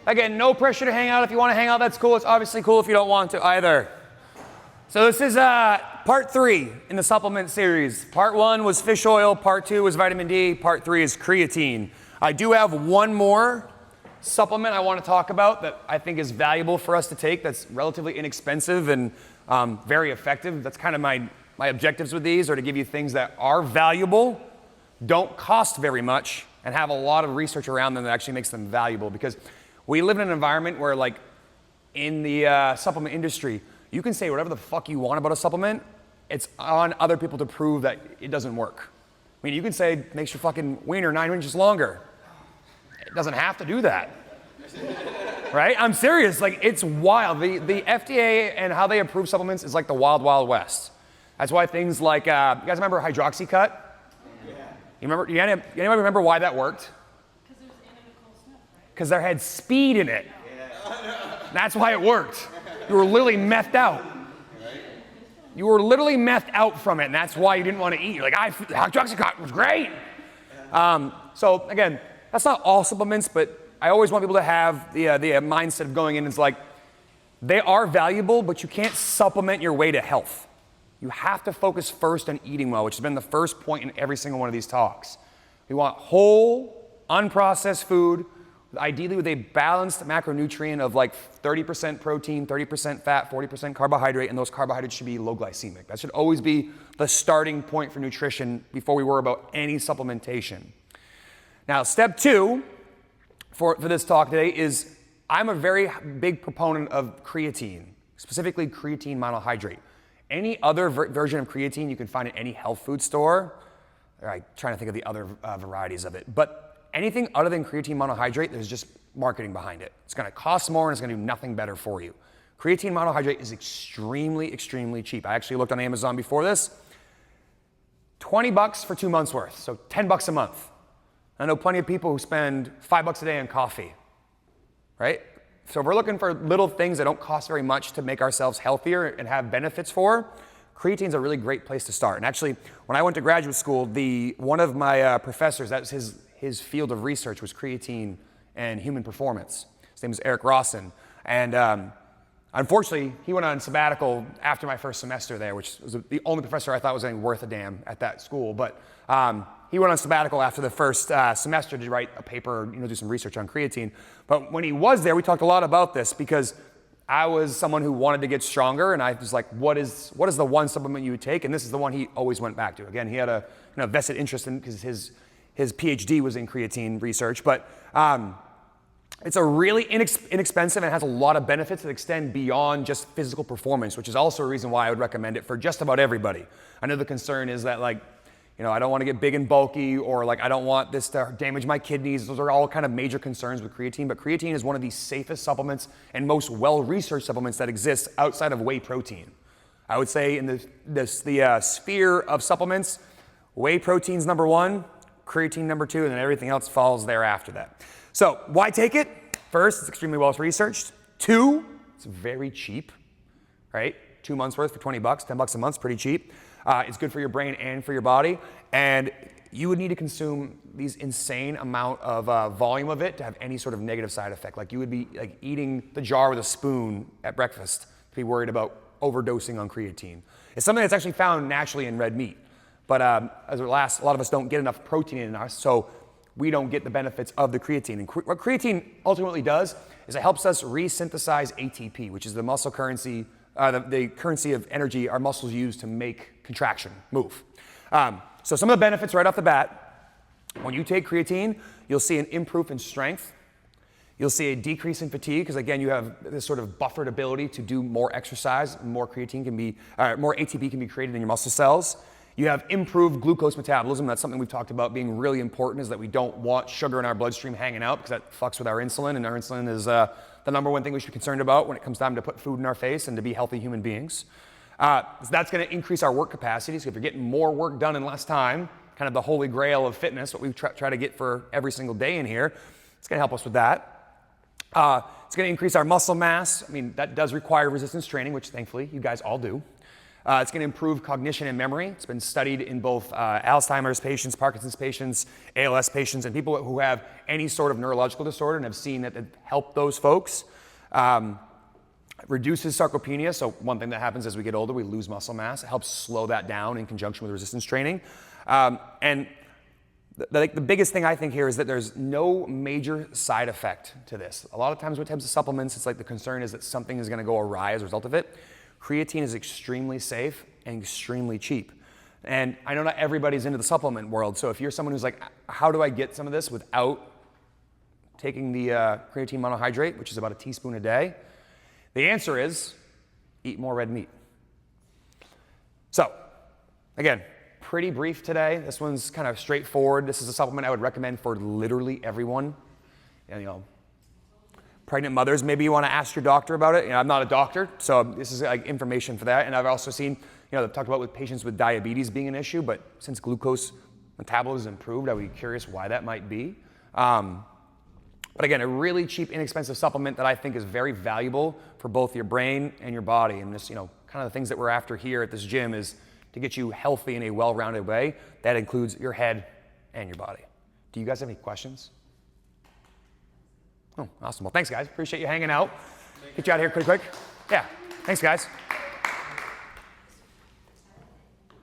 Again, no pressure to hang out. If you want to hang out, that's cool. It's obviously cool if you don't want to either. So this is part 3 in the supplement series. Part 1 was fish oil, part 2 was vitamin D, part 3 is creatine. I do have one more supplement I want to talk about that I think is valuable for us to take, that's relatively inexpensive and very effective. That's kind of my objectives with these, are to give you things that are valuable, don't cost very much, and have a lot of research around them that actually makes them valuable. Because we live in an environment where, like, in the supplement industry, you can say whatever the fuck you want about a supplement. It's on other people to prove that it doesn't work. I mean, you can say it makes your fucking wiener 9 inches longer. It doesn't have to do that. Right? I'm serious. Like, it's wild. The FDA and how they approve supplements is like the wild, wild west. That's why things like, you guys remember Hydroxycut? Yeah. Anybody remember why that worked? Because there was analytical stuff, right? Because there had speed in it. Yeah. That's why it worked. You were literally methed out. You were literally methed out from it, and that's why you didn't want to eat. You're like, Hydroxycut was great. So again, that's not all supplements, but I always want people to have the mindset of going in. It's like, they are valuable, but you can't supplement your way to health. You have to focus first on eating well, which has been the first point in every single one of these talks. We want whole, unprocessed food, ideally with a balanced macronutrient of like 30% protein, 30% fat, 40% carbohydrate, and those carbohydrates should be low glycemic. That should always be the starting point for nutrition before we worry about any supplementation. Now, step 2 for this talk today is, I'm a very big proponent of creatine, specifically creatine monohydrate. Any other version of creatine you can find at any health food store. I'm trying to think of the other varieties of it. But anything other than creatine monohydrate, there's just marketing behind it. It's going to cost more and it's going to do nothing better for you. Creatine monohydrate is extremely, extremely cheap. I actually looked on Amazon before this. $20 for 2 months worth, so $10 a month. I know plenty of people who spend $5 a day on coffee, right? So if we're looking for little things that don't cost very much to make ourselves healthier and have benefits for, creatine's a really great place to start. And actually, when I went to graduate school, one of my professors, that was his field of research, was creatine and human performance. His name was Eric Rawson. And unfortunately, he went on sabbatical after my first semester there, which was the only professor I thought was any worth a damn at that school. But he went on sabbatical after the first semester to write a paper, do some research on creatine. But when he was there, we talked a lot about this because I was someone who wanted to get stronger, and I was like, what is the one supplement you would take? And this is the one he always went back to. Again, he had a vested interest in, because his PhD was in creatine research. But it's a really inexpensive and has a lot of benefits that extend beyond just physical performance, which is also a reason why I would recommend it for just about everybody. I know the concern is that, like, I don't want to get big and bulky, or like I don't want this to damage my kidneys. Those are all kind of major concerns with creatine, but creatine is one of the safest supplements and most well-researched supplements that exists outside of whey protein. I would say in the sphere of supplements, whey protein's number 1, creatine number 2, and then everything else falls there after that. So why take it? First, it's extremely well-researched. 2, it's very cheap, right? 2 months worth for $20, $10 a month is pretty cheap. It's good for your brain and for your body, and you would need to consume these insane amount of volume of it to have any sort of negative side effect. Like, you would be like eating the jar with a spoon at breakfast to be worried about overdosing on creatine. It's something that's actually found naturally in red meat, but a lot of us don't get enough protein in us, so we don't get the benefits of the creatine. And what creatine ultimately does is it helps us resynthesize ATP, which is the muscle currency, the currency of energy our muscles use to make contraction, move. So some of the benefits right off the bat: when you take creatine, you'll see an improvement in strength. You'll see a decrease in fatigue, because again, you have this sort of buffered ability to do more exercise. More ATP can be created in your muscle cells. You have improved glucose metabolism. That's something we've talked about being really important, is that we don't want sugar in our bloodstream hanging out, because that fucks with our insulin, and our insulin is the number one thing we should be concerned about when it comes time to put food in our face and to be healthy human beings. So that's going to increase our work capacity. So if you're getting more work done in less time, kind of the holy grail of fitness, what we try to get for every single day in here, it's going to help us with that. It's going to increase our muscle mass. I mean, that does require resistance training, which thankfully you guys all do. It's going to improve cognition and memory. It's been studied in both Alzheimer's patients, Parkinson's patients, ALS patients, and people who have any sort of neurological disorder, and have seen that it helped those folks. Reduces sarcopenia, so one thing that happens as we get older, we lose muscle mass. It helps slow that down in conjunction with resistance training. And the biggest thing I think here is that there's no major side effect to this. A lot of times with types of supplements, it's like the concern is that something is going to go awry as a result of it. Creatine is extremely safe and extremely cheap. And I know not everybody's into the supplement world, so if you're someone who's like, how do I get some of this without taking the creatine monohydrate, which is about a teaspoon a day? The answer is, eat more red meat. So, again, pretty brief today. This one's kind of straightforward. This is a supplement I would recommend for literally everyone. And, pregnant mothers, maybe you want to ask your doctor about it. I'm not a doctor, so this is like information for that. And I've also seen, they've talked about with patients with diabetes being an issue, but since glucose metabolism improved, I would be curious why that might be. But again, a really cheap, inexpensive supplement that I think is very valuable for both your brain and your body. And just, kind of the things that we're after here at this gym is to get you healthy in a well-rounded way. That includes your head and your body. Do you guys have any questions? Oh, awesome. Well, thanks, guys. Appreciate you hanging out. Get you out of here pretty quick. Yeah, thanks, guys.